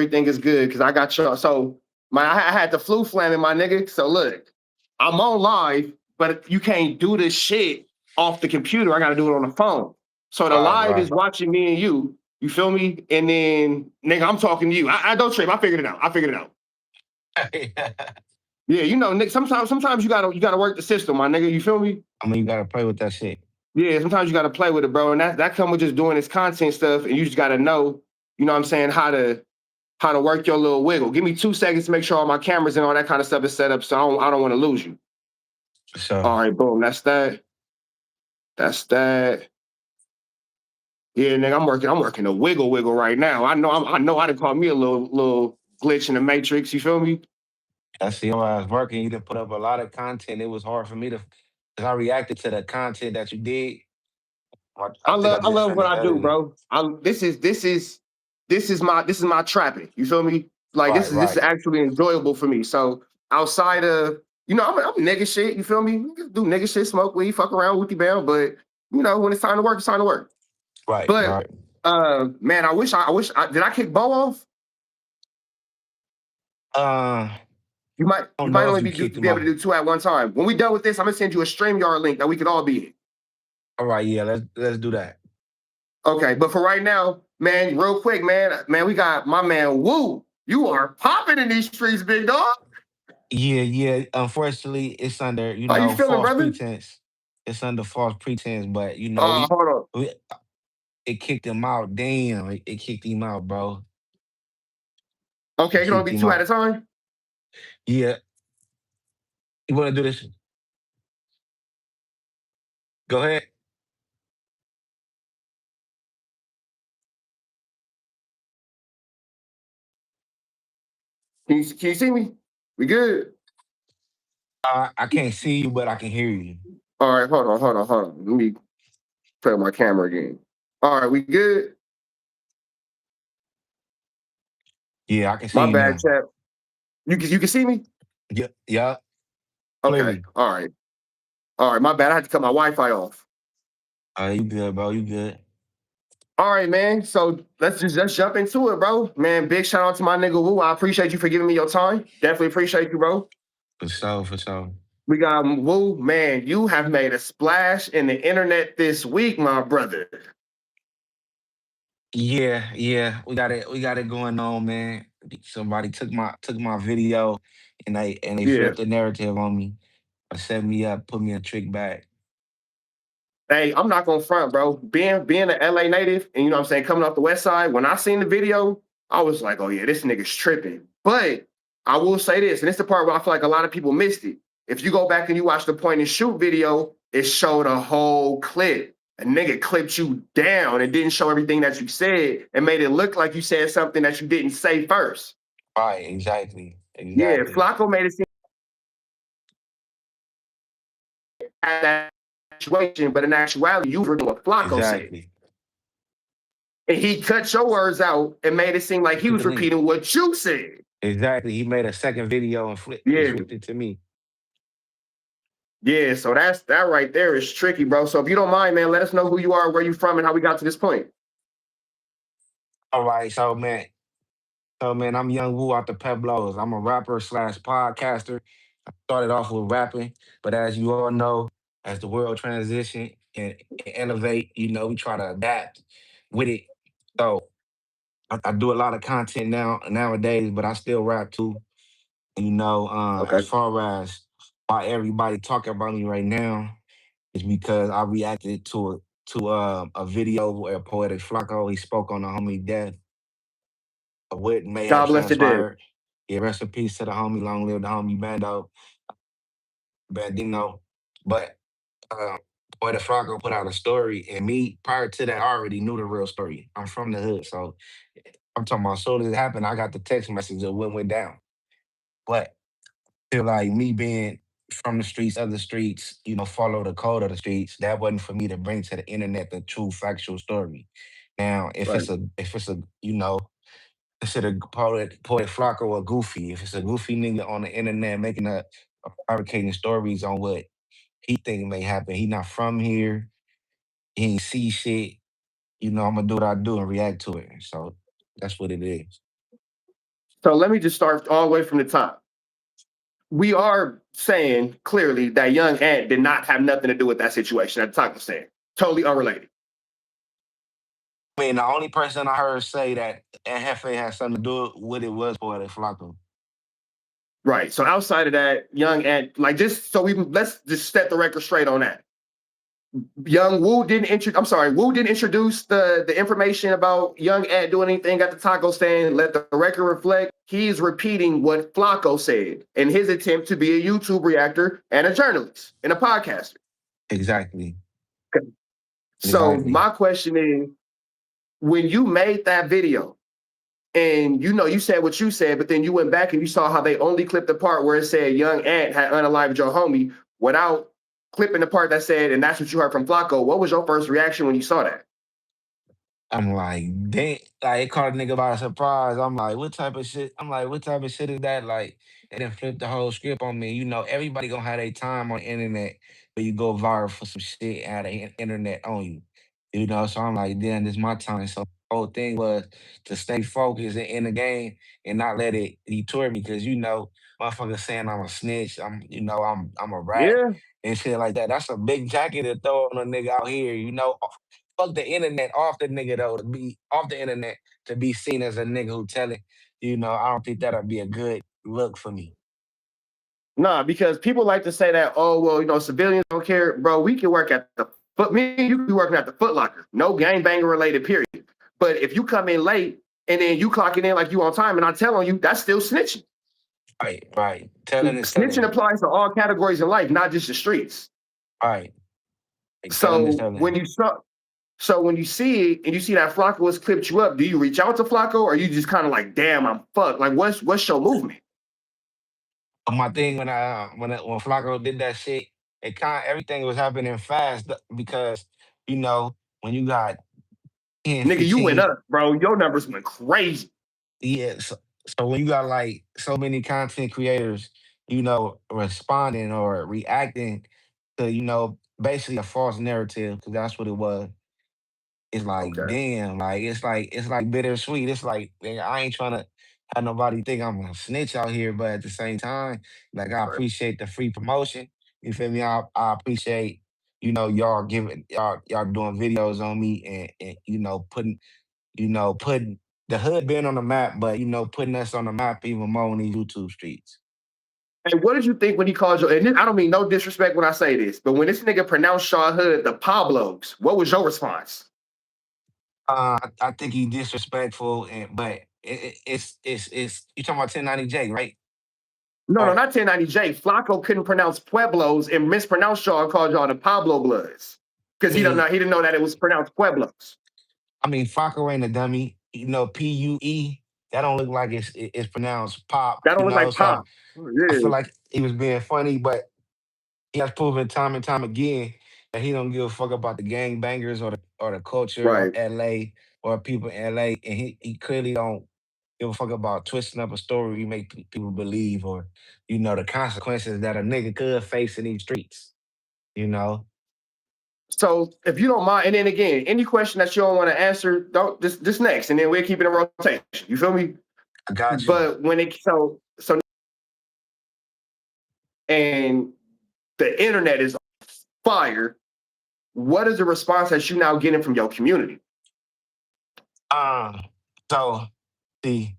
everything is good because I got y'all. So I had the flu flamming, my nigga. So look, I'm on live, but you can't do this shit off the computer. I got to do it on the phone. So the Right, live is right. watching me and you. You feel me? And then, nigga, I'm talking to you. I don't trip. I figured it out. Yeah, you know, Nick. Sometimes you gotta work the system, my nigga. You feel me? I mean, you gotta play with that shit. Yeah, sometimes you gotta play with it, bro. And that come with just doing this content stuff, and you just gotta know, you know what I'm saying, how to work your little wiggle. Give me 2 seconds to make sure all my cameras and all that kind of stuff is set up, so I don't want to lose you. So All right, boom. That's that. That's that. Yeah, nigga, I'm working a wiggle right now. I know I done caught me a little glitch in the matrix. You feel me? I see your ass working. You done put up a lot of content. It was hard for me to, because I reacted to the content that you did. I I think I love I did love what something I do, editing. bro. This is my trapping. You feel me? Like this Right, is this is right, actually enjoyable for me. So outside of I'm nigga shit. You feel me? Do nigga shit, smoke weed, fuck around with you, bam. But when it's time to work, it's time to work. right, But right. man, I wish did I kick Bo off? I You don't might know if only you be kicked him able off. to do two at one time. When we done with this, I'm gonna send you a StreamYard link that we could all be in. All right, yeah, let's do that. Okay, but for right now, man, real quick, man, we got my man Woo. You are popping in these streets, big dog. Yeah, yeah. Unfortunately, it's under How you feeling, false brother? pretense. It's under false pretense, but we Hold on. we it kicked him out. Damn, it kicked him out, bro. Okay, It it can kicked only be him two at a out. time. Yeah, you want to do this? Go ahead. Can you see me? We good? I can't see you, but I can hear you. All right, hold on. Let me play my camera again. All right, we good? Yeah, I can see My you bad, now. chap. You can see me? Yeah, yeah, Okay. clearly. All right. All right, my bad. I had to cut my Wi-Fi off. You good, bro? You good? All right, man. So let's jump into it, bro. Man, big shout out to my nigga Woo. I appreciate you for giving me your time. Definitely appreciate you, bro. For sure, for sure. We got Woo, man. You have made a splash in the internet this week, my brother. Yeah, yeah, we got it going on, man. Somebody took my video and they Yeah. flipped the narrative on me, set me up, put me in a trick bag. Hey, I'm not gonna front, bro. Being an LA native, and you know what I'm saying, coming off the west side, when I seen the video, I was like, oh yeah, this nigga's tripping. But I will say this, and it's the part where I feel like a lot of people missed it. If you go back and you watch the point and shoot video, it showed a whole clip. A nigga clipped you down and didn't show everything that you said and made it look like you said something that you didn't say first. Right, exactly, Yeah, exactly, Flakko made it seem like that situation, but in actuality, you were doing what Flakko said. exactly. And he cut your words out and made it seem like he Click was the link. repeating what you said. Exactly. He made a second video and Yeah, flipped it to me. yeah. So that right there is tricky, bro. So if you don't mind, man, let us know who you are, where you from, and how we got to this point. All right, so man, I'm Young Woo out the Pueblos. I'm a rapper slash podcaster. Started off with rapping, but as you all know, as the world transition and innovate, we try to adapt with it. So I do a lot of content nowadays, but I still rap too. As Okay. far as why everybody talking about me right now is because I reacted to a video where Poetic Flakko he spoke on the homie death of what may have God bless the dead. transpired. Yeah, rest in peace to the homie, long live the homie Bandino. But uh, Poetic Flakko put out a story, and me prior to that, I already knew the real story. I'm from the hood, so I'm talking about as soon as it happened, I got the text message of what went down. But feel like me being from the streets, other streets, follow the code of the streets. That wasn't for me to bring to the internet the true factual story. Now, Right. if it's a consider poet Flocko or goofy. If it's a goofy nigga on the internet making fabricating stories on what he think may happen, he not from here. He ain't see shit. I'm gonna do what I do and react to it. So that's what it is. So let me just start all the way from the top. We are saying clearly that young Ant did not have nothing to do with that situation at the top of saying. Totally unrelated. I mean, the only person I heard say that Hefe had something to do with it was Poetic Flakko. Right. So outside of that, young Ant, like just so we let's just set the record straight on that. Young Wu didn't Wu didn't introduce the information about young Ant doing anything at the taco stand. Let the record reflect. He's repeating what Flakko said in his attempt to be a YouTube reactor and a journalist and a podcaster. Exactly. So Exactly. my question is, when you made that video, and you said what you said, but then you went back and you saw how they only clipped the part where it said young Ant had unalived your homie without clipping the part that said, and that's what you heard from Flakko. What was your first reaction when you saw that? I'm like, dang, like it caught a nigga by surprise. I'm like, what type of shit? I'm like, what type of shit is that? Like, and then flip the whole script on me. You know, everybody gonna have their time on the internet, but you go viral for some shit and have the internet on you. You know, so I'm like, damn, this is my time. So the whole thing was to stay focused in the game and not let it detour me, because motherfuckers saying I'm a snitch. I'm a rat Yeah. and shit like that. That's a big jacket to throw on a nigga out here. You know, fuck the internet off the nigga though, to be off the internet to be seen as a nigga who telling. I don't think that'd be a good look for me. Nah, because people like to say that, oh, well, civilians don't care. Bro, we can work at the foot. Me and you can be working at the Foot Locker. No gangbanger related, period. But if you come in late and then you clocking in like you on time and I tell on you, that's still snitching. Right, right. Telling is Snitching telling. applies to all categories in life, not just the streets. Right. Like, telling is So telling. when you see it and you see that Flakko has clipped you up, do you reach out to Flakko or are you just kind of like, damn, I'm fucked? Like, what's your movement? But my thing when Flacco did that shit, it kind everything was happening fast because when you got 10, Nigga, you went 15, up, bro. Your numbers went crazy. yeah. So when you got like so many content creators, responding or reacting to basically a false narrative, because that's what it was. It's like, Okay. damn, like it's like bittersweet. It's like, nigga, I ain't trying to have nobody think I'm a snitch out here, but at the same time, like, I Right. appreciate the free promotion. You feel me? I appreciate, y'all giving y'all doing videos on me, and putting the hood being on the map, but putting us on the map even more on these YouTube streets. And what did you think when he called you? And I don't mean no disrespect when I say this, but when this nigga pronounced Shaw Hood the Pueblos, what was your response? I think he disrespectful, but it's you talking about 1090J, right? No, no, Or not 1090J. Flacco couldn't pronounce Pueblos and mispronounced y'all and called y'all the Pablo Bloods. I Because mean, he didn't know that it was pronounced Pueblos. Flacco ain't a dummy. PUE. That don't look like it's pronounced pop. That don't look like So Pop. I Yeah, feel like he was being funny, but he has proven time and time again that he don't give a fuck about the gang bangers or the culture of right. LA or people in LA, and he clearly don't give a fuck about twisting up a story we make people believe, or the consequences that a nigga could face in these streets. You know, So if you don't mind, and then again, any question that you don't want to answer, don't just next, and then we'll keep it in rotation. You feel me? I got you. But when it so and the internet is fire, what is the response that you now getting from your community? Um, so see,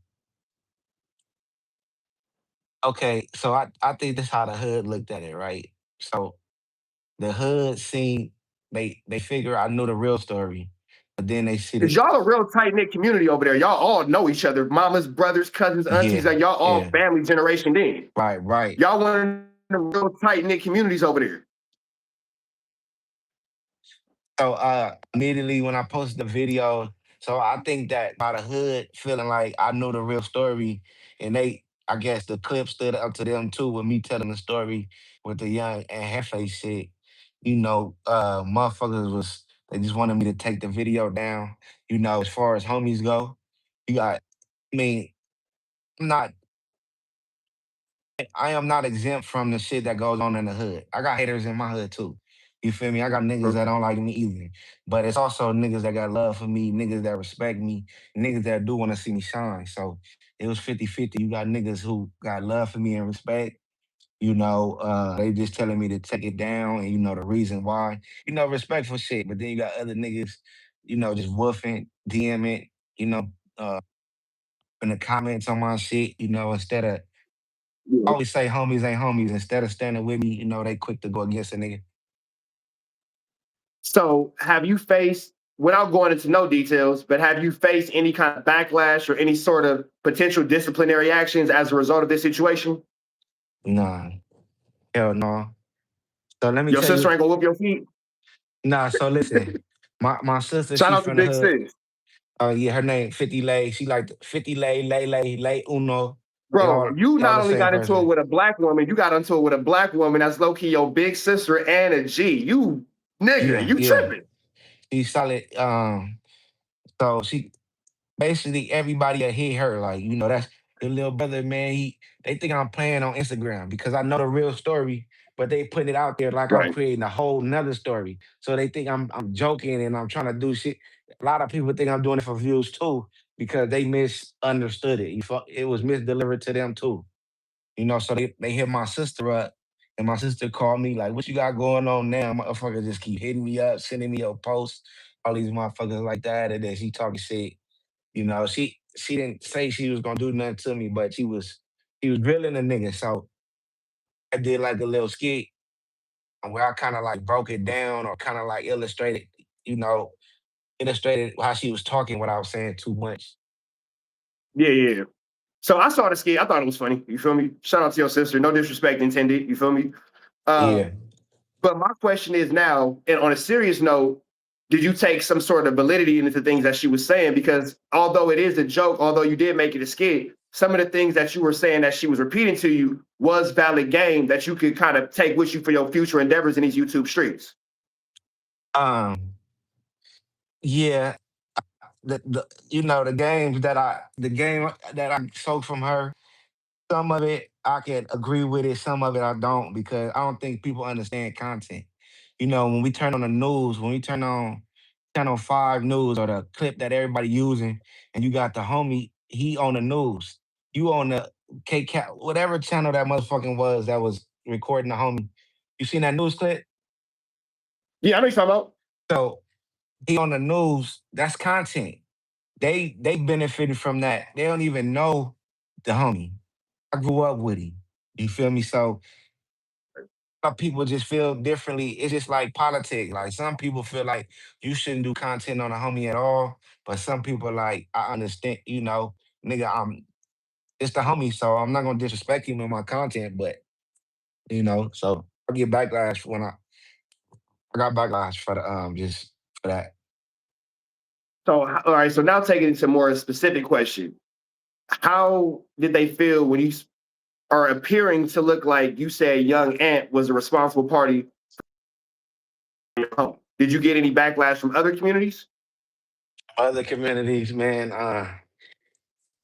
okay, so I think that's how the hood looked at it, right? So the hood seen they figure I knew the real story, but then they see Cause the y'all a real tight knit community over there. Y'all all know each other, mamas, brothers, cousins, aunties. yeah, Like y'all all yeah, family generation. Then right, right. y'all one of the real tight knit communities over there. So immediately when I posted the video, so I think that by the hood feeling like I knew the real story, and I guess the clip stood up to them too with me telling the story with the young and Hefe shit. Motherfuckers they just wanted me to take the video down. As far as homies go, you got. I mean, I'm not. I am not exempt from the shit that goes on in the hood. I got haters in my hood too. You feel me? I got niggas that don't like me either. But it's also niggas that got love for me, niggas that respect me, niggas that do want to see me shine. So it was 50-50. You got niggas who got love for me and respect. They just telling me to take it down and the reason why. Respectful shit. But then you got other niggas, just woofing, DMing, you know, uh in the comments on my shit, instead of I Yeah. always say homies ain't homies, instead of standing with me, they quick to go against a nigga. So have you faced, without going into no details, but have you faced any kind of backlash or any sort of potential disciplinary actions as a result of this situation? Nah, hell no. So let me Your tell sister you, ain't gonna whoop your feet. nah, so listen, my sister, Shout she out to from the Big hood. Sis. Yeah, her name 50 Lay. She like 50 Lay, Lay Uno. Bro, you They all not the only same got into it person. with a black woman, you got into it with a black woman that's low key your big sister and a G. You nigga, Yeah, you yeah. tripping. She's solid. So she basically everybody that hit her, like, that's your little brother, man. They think I'm playing on Instagram because I know the real story, but they putting it out there like I'm Right. creating a whole nother story. So they think I'm joking and I'm trying to do shit. A lot of people think I'm doing it for views too, because they misunderstood it. It was misdelivered to them too. So they hit my sister up, and my sister called me like, "What you got going on now?" Motherfucker just keep hitting me up, sending me your posts, all these motherfuckers like that, and then she talking shit. She didn't say she was gonna do nothing to me, but he was drilling a nigga. So I did like a little skit where I kind of like broke it down or kind of like you know, illustrated how she was talking without saying too much. Yeah, yeah. So I saw the skit. I thought it was funny. You feel me? Shout out to your sister. No disrespect intended. You feel me? Uh, Yeah. but my question is now, and on a serious note, did you take some sort of validity into the things that she was saying? Because although it is a joke, although you did make it a skit, some of the things that you were saying that she was repeating to you was valid game that you could kind of take with you for your future endeavors in these YouTube streets. Um. Yeah. The game that I soaked from her. Some of it I can agree with it, some of it I don't, because I don't think people understand content. When we turn on the news, when we turn on Channel 5 News or the clip that everybody using, and you got the homie, he on the news. You on the whatever channel that motherfucking was that was recording the homie. You seen that news clip? Yeah, I know you're talking about. So he on the news, that's content. They benefited from that. They don't even know the homie. I grew up with him. You feel me? So some people just feel differently. It's just like politics. Like some people feel like you shouldn't do content on a homie at all, but some people like I understand. Nigga, it's the homie, so I'm not gonna disrespect him in my content. But so I get backlash when I got backlash for the just for that. So, all right. So now taking it to more specific question, how did they feel when you are appearing to look like you said young Ant was a responsible party in your home? Did you get any backlash from other communities? Other communities, man,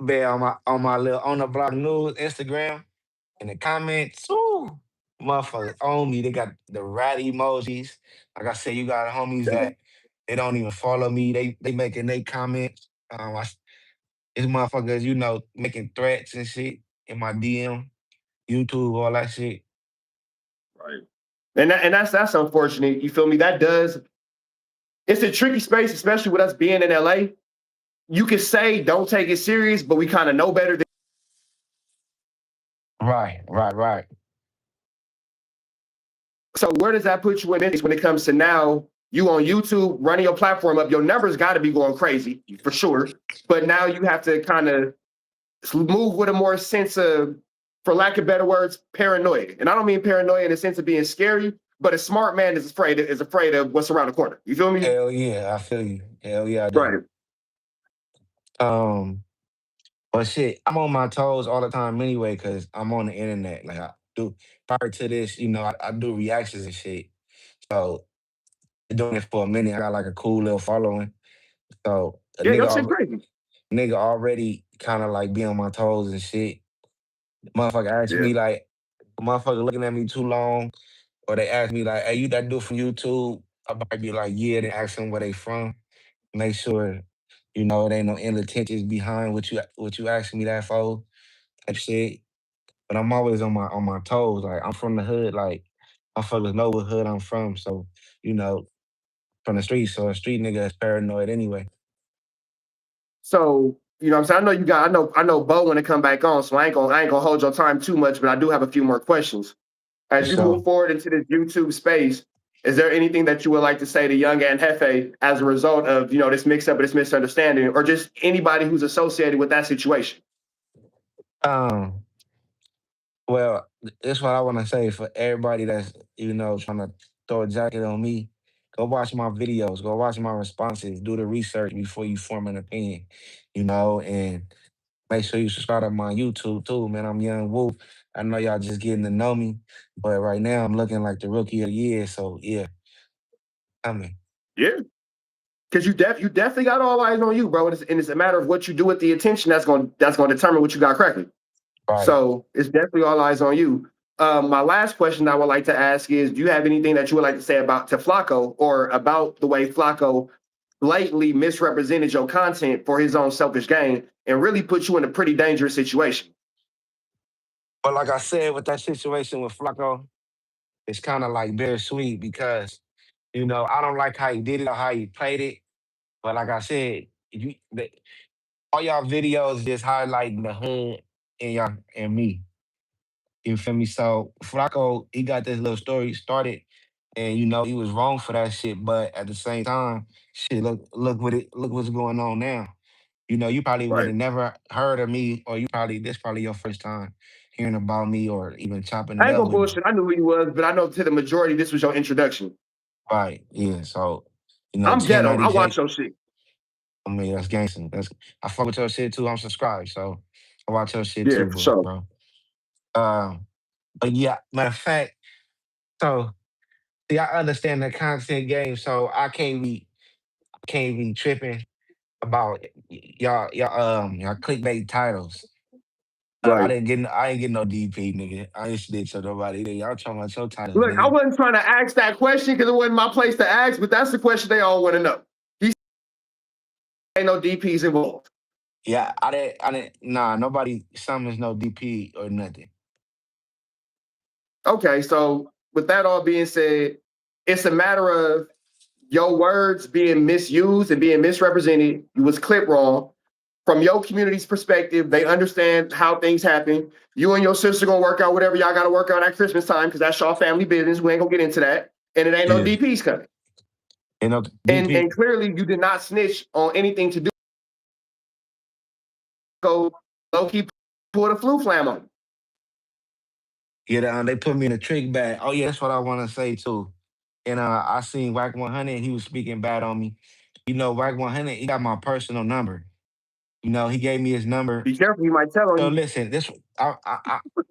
be on my little on the block news Instagram. In the comments, ooh, motherfuckers own me. They got the rat emojis. Like I said, you got homies that they don't even follow me. They making they comments. It's motherfuckers, making threats and shit in my DM, YouTube, all that shit. Right. And that's unfortunate. You feel me? That does. It's a tricky space, especially with us being in LA. You could say don't take it serious, but we kind of know better. Right, right, right. So where does that put you in this when it comes to now you on YouTube running your platform up? Your numbers got to be going crazy for sure, but now you have to kind of move with a more sense of, for lack of better words, paranoia. And I don't mean paranoia in the sense of being scary, but a smart man is afraid of what's around the corner. You feel me? Hell yeah, I feel you. Hell yeah, I do. Right. Um, but shit, I'm on my toes all the time anyway, cause I'm on the internet. Like I do prior to this, I do reactions and shit. So been doing it for a minute. I got like a cool little following. So a Yeah, nigga, your shit crazy. nigga already kind of like be on my toes and shit. Motherfucker ask Yeah. me like, motherfucker looking at me too long, or they ask me like, "Hey, you that dude from YouTube?" I might be like, "Yeah." Then ask them where they from. Make sure, You know, it ain't no ill intentions behind what you asking me that for type shit. But I'm always on my toes. Like I'm from the hood. Like motherfuckers know what hood I'm from. So you know, from the streets. So a street nigga is paranoid anyway. So, you know what I'm saying? I know you got I know Bo when to come back on, so I ain't gonna hold your time too much, but I do have a few more questions. For As you move sure. forward into this YouTube space, is there anything that you would like to say to Young and Hefe as a result of, this mix up or this misunderstanding, or just anybody who's associated with that situation? Um, well, that's what I want to say for everybody that's trying to throw a jacket on me. Go watch my videos. Go watch my responses. Do the research before you form an opinion. And make sure you subscribe to my YouTube too, man. I'm Young Wolf. I know y'all just getting to know me, but right now I'm looking like the rookie of the year. So yeah, coming. Yeah. Because you definitely got all eyes on you, bro. And it's a matter of what you do with the attention that's gonna determine what you got cracking. Right. So it's definitely all eyes on you. My last question I would like to ask is: do you have anything that you would like to say about to Flakko or about the way Flakko blatantly misrepresented your content for his own selfish gain and really put you in a pretty dangerous situation? But like I said, with that situation with Flacco, it's kind of like bittersweet because I don't like how he did it or how he played it. But like I said, all y'all videos just highlighting the hood and y'all and me. You feel me? So Flacco, he got this little story started, and he was wrong for that shit. But at the same time, shit, look what's going on now. You probably would Right. have never heard of me, or this probably your first time hearing about me, or even chopping it I ain't up gonna with me. bullshit. I knew who he was, but I know to the majority this was your introduction. Right? Yeah. So I'm ghetto. I watch 1090J. your shit. I mean, that's gangster. I fuck with your shit too. I'm subscribed, so I watch your shit Yeah, too, for bro. sure. Bro. But yeah, matter of fact, so see, I understand the content game, so I can't be tripping about y'all clickbait titles. I Right. didn't get I ain't getting no DP, nigga. I ain't snitch on nobody. Nigga. Y'all talking about your titles, Look, I nigga. wasn't trying to ask that question because it wasn't my place to ask, but that's the question they all want to know. He ain't no DPs involved. Yeah, nah, nobody summons no DP or nothing. Okay, so with that all being said, it's a matter of your words being misused and being misrepresented. You was clipped wrong. From your community's perspective, they understand how things happen. You and your sister gonna work out whatever y'all gotta work out at Christmas time because that's y'all family business. We ain't gonna get into that. And it ain't no Yeah. DPs coming. You know, And DP, clearly you did not snitch on anything to do go low key pull the flu flam on. yeah, they put me in a trick bag. Oh yeah, that's what I want to say too. And I seen Whack 100. He was speaking bad on me. Whack 100. He got my personal number. He gave me his number. Be careful, you might tell So on listen,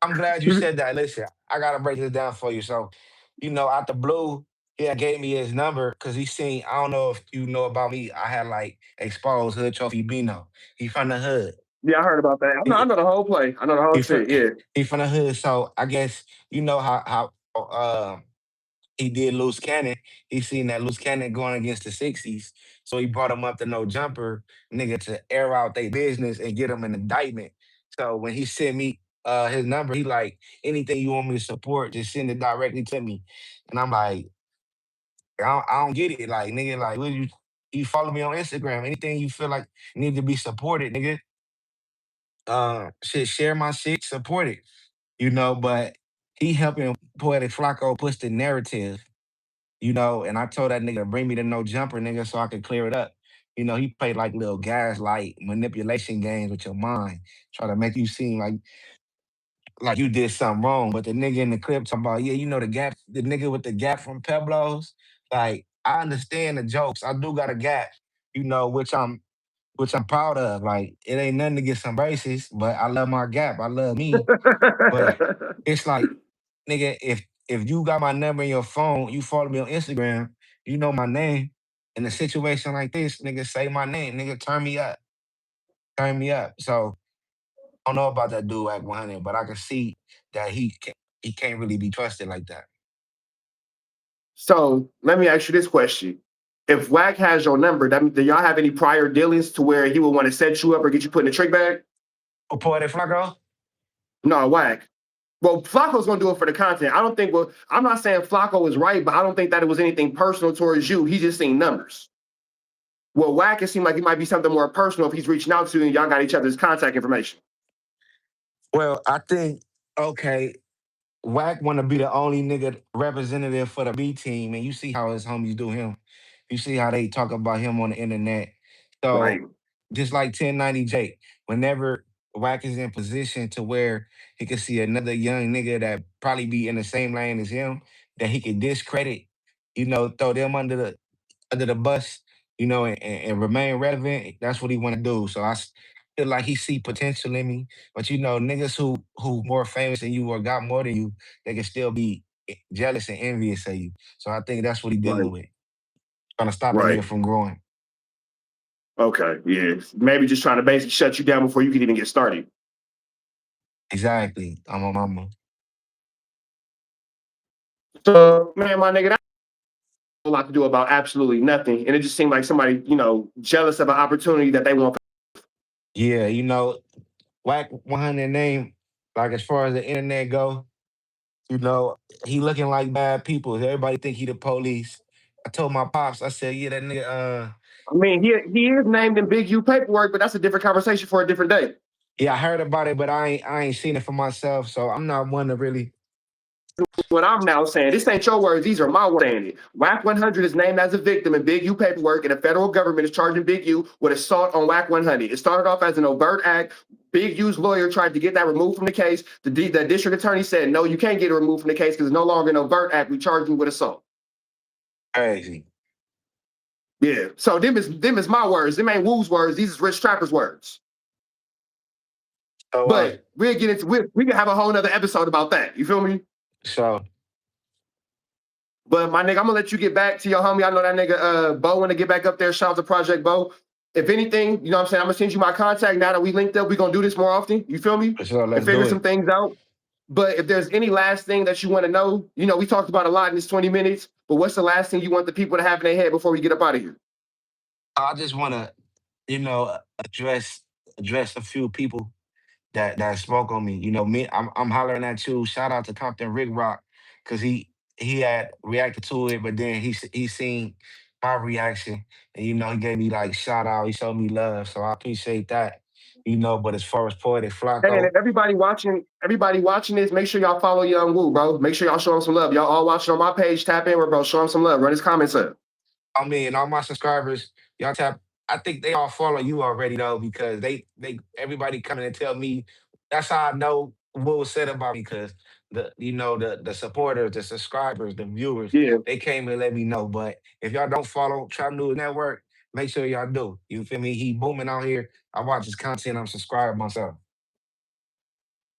I'm glad you you. said that. Listen, I gotta break this down for you. So, out the blue, he had gave me his number because he seen. I don't know if you know about me. I had like exposed hood trophy Bino. He from the hood. Yeah, I heard about that. I know the whole play. I know the whole He from shit. Yeah. he from the hood. So I guess how he did loose cannon. He seen that loose cannon going against the 60s. So he brought him up to no jumper, nigga, to air out their business and get him an indictment. So when he sent me his number, he like, anything you want me to support, just send it directly to me. And I'm like, I don't get it. Like, nigga, like, what you follow me on Instagram. Anything you feel like need to be supported, nigga. Shit, share my shit, support it. But he helping Poetic Flacco push the narrative, and I told that nigga to bring me the no jumper, nigga, so I could clear it up. He played like little gaslight manipulation games with your mind, try to make you seem like you did something wrong. But the nigga in the clip talking about, yeah, the gap, the nigga with the gap from Pueblos. Like, I understand the jokes. I do got a gap, which I'm proud of. Like, it ain't nothing to get some braces, but I love my gap. I love me. But it's like, nigga, if you got my number in your phone, you follow me on Instagram, you know my name. In a situation like this, nigga, say my name, nigga, turn me up, turn me up. So I don't know about that dude at 100, but I can see that he can't really be trusted like that. So let me ask you this question. if Wack has your number, do y'all have any prior dealings to where he would want to set you up or get you put in a trick bag? Oh, Poetic Flakko? No, Wack. Well, Flacco's gonna do it for the content. I don't think. Well, I'm not saying Flacco was right, but I don't think that it was anything personal towards you. He just seen numbers. Well, Wack, it seemed like it might be something more personal if he's reaching out to you and y'all got each other's contact information. Well, I think, okay, Wack want to be the only nigga representative for the B team, and you see how his homies do him. You see how they talk about him on the internet. Right, So just like 1090 Jake, whenever Wack is in position to where he can see another young nigga that probably be in the same lane as him, that he can discredit, throw them under the bus, and remain relevant. That's what he want to do. So feel like he see potential in me. But niggas who more famous than you or got more than you, they can still be jealous and envious of you. So I think that's what he right, dealing with, trying to stop a right. nigga from growing. Okay, yeah. Maybe just trying to basically shut you down before you can even get started. Exactly. I'm a mama. So, man, my nigga, that a lot to do about absolutely nothing. And it just seemed like somebody, jealous of an opportunity that they want. Yeah, Whack 100 name, like as far as the internet go, he looking like bad people. Everybody think he the police. I told my pops, I said, yeah, that nigga, I mean, he is named in Big U paperwork, but that's a different conversation for a different day. yeah, I heard about it, but I ain't seen it for myself, so I'm not one to really. What I'm now saying, this ain't your words, these are my words saying it. WAC 100 is named as a victim in Big U paperwork, and the federal government is charging Big U with assault on WAC 100. It started off as an overt act. Big U's lawyer tried to get that removed from the case. The district attorney said, no, you can't get it removed from the case because it's no longer an overt act. We charge you with assault. Crazy. Yeah. So them is my words. Them ain't Woo's words. These is Rich Trapper's words. So But we'll get into we can have a whole nother episode about that. You feel me? so But my nigga, I'm gonna let you get back to your homie. I know that nigga Bo wanna get back up there. Shout out to Project Bo. If anything, you know what I'm saying, I'm gonna send you my contact now that we linked up. We're gonna do this more often. You feel me? so And let's do figure some it. things out. But if there's any last thing that you want to know, we talked about a lot in this 20 minutes, but what's the last thing you want the people to have in their head before we get up out of here? I just wanna, address a few people that spoke on me. Me, I'm hollering at you. Shout out to Compton Rick Rock, because he had reacted to it, but then he seen my reaction, and he gave me like shout out. He showed me love, so I appreciate that. But as far as Poetic Hey, and Flacco, if everybody watching this, make sure y'all follow Young Woo, bro. Make sure y'all show him some love. Y'all all watching on my page, tap in, bro. Show him some love. Run his comments up. I mean, all my subscribers, y'all tap. I think they all follow you already though, because they everybody coming and tell me. That's how I know what was said about me, because the supporters, the subscribers, the viewers, Yeah. they came and let me know. But if y'all don't follow Trap News Network, make sure y'all do. You feel me? He booming out here. I watch his content. I'm subscribed myself.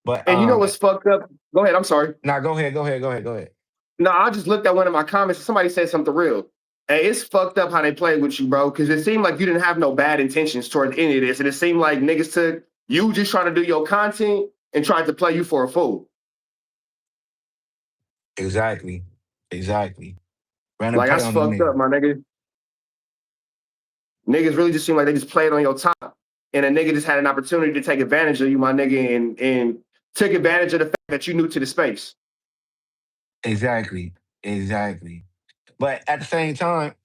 But And you know what's fucked up? Go ahead. I'm sorry. now go ahead, go ahead. No, I just looked at one of my comments. Somebody said something real. Hey, it's fucked up how they played with you, bro. Because it seemed like you didn't have no bad intentions towards any of this, and it seemed like niggas took you just trying to do your content and tried to play you for a fool. Exactly, exactly. Ran a Like play that's on the fucked nigga. up, my nigga. Niggas really just seem like they just played on your top, and a nigga just had an opportunity to take advantage of you, my nigga, and took advantage of the fact that you new to the space. Exactly, exactly. But at the same time,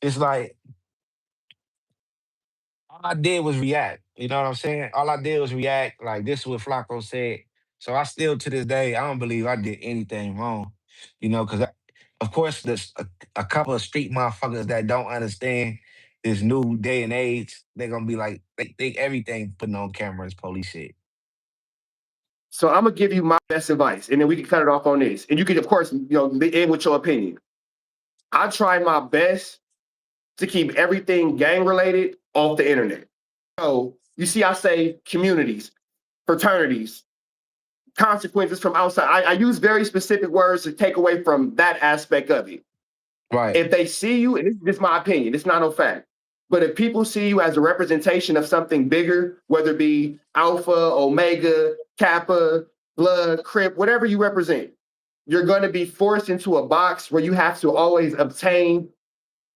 it's like all I did was react. You know what I'm saying? All I did was react. Like this is what Flacco said. So I still to this day, I don't believe I did anything wrong. Because of course there's a couple of street motherfuckers that don't understand this new day and age. They're gonna be like, they think everything putting on camera is police shit. So I'm gonna give you my best advice, and then we can cut it off on this. And you can, of course, end with your opinion. I try my best to keep everything gang related off the internet. So you see, I say communities, fraternities, consequences from outside. I use very specific words to take away from that aspect of it. Right. If they see you, and this is just my opinion, it's not no fact, but if people see you as a representation of something bigger, whether it be Alpha, Omega, Kappa, Blood, Crip, whatever you represent, you're going to be forced into a box where you have to always obtain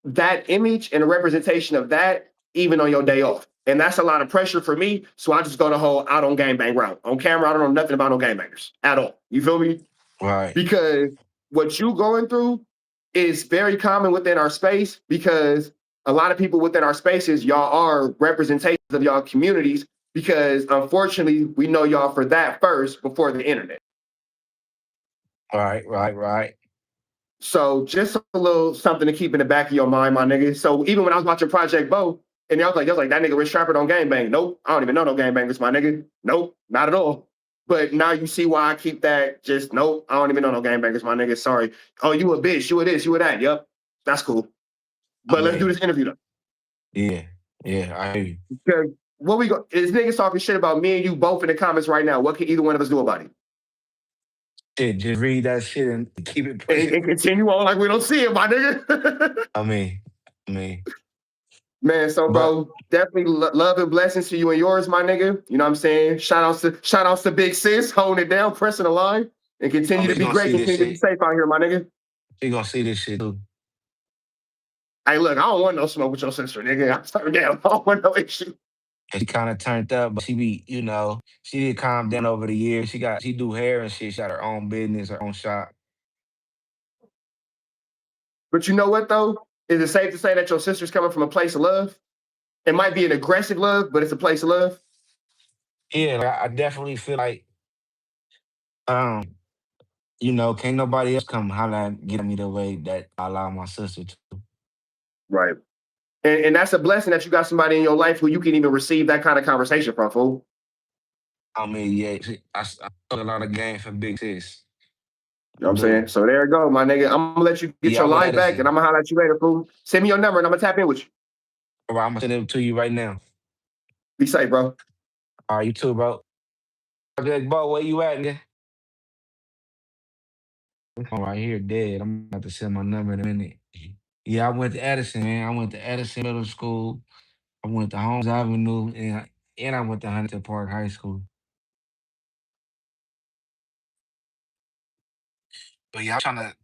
that image and a representation of that even on your day off. And that's a lot of pressure for me. So I just go the whole I don't gangbang route. On camera, I don't know nothing about no gangbangers at all. You feel me? Right. Because what you going through is very common within our space because a lot of people within our spaces, y'all are representations of y'all communities because unfortunately we know y'all for that first before the internet. Right. So just a little something to keep in the back of your mind, my nigga. So even when I was watching Project Bo, and y'all was like, that nigga Rich Trapper don't gangbang. Nope, I don't even know no gangbangers, my nigga. Nope, not at all. But now you see why I keep that. Just nope, I don't even know no gangbangers, my nigga. Sorry. Oh, you a bitch. You a this. You a that. Yep, that's cool. I But let's do mean, this interview though. yeah, I hear you. Because what we go is niggas talking shit about me and you both in the comments right now. What can either one of us do about it? Shit, just read that shit and keep it And, pushing. and continue on like we don't see it, my nigga. I mean, I mean, Man, so but bro, definitely love and blessings to you and yours, my nigga. You know what I'm saying? Shout outs to Big Sis, holding it down, pressing the line, and I continue mean, to you be gonna great, see this continue to be shit. safe out here, my nigga. You gonna see this shit too. Hey, look, I don't want no smoke with your sister, nigga. I'm sorry, damn, I don't want no issue. And she kind of turned up, but she be, she did calm down over the years. She do hair and shit. She got her own business, her own shop. But you know what though? Is it safe to say that your sister's coming from a place of love? It might be an aggressive love, but it's a place of love. Yeah, like, I definitely feel like, um, can't nobody else come holler and get me the way that I allow my sister to. Right. And that's a blessing that you got somebody in your life who you can even receive that kind of conversation from, fool. I mean, yeah, I took a lot of game for Big Sis. You know what I'm saying? Do. So there you go, my nigga. I'm gonna let you get Yeah, your I'm with life back and I'm Edison. gonna holler at you later, fool. Send me your number and I'm gonna tap in with you. All right, I'm gonna send it to you right now. Be safe, bro. All right, you too, bro. Project Bo, where you at, nigga? I'm right here, dead. I'm about to send my number in a minute. Yeah, I went to Edison, man. I went to Edison Middle School. I went to Holmes Avenue, and I went to Huntington Park High School. But yeah, I'm trying to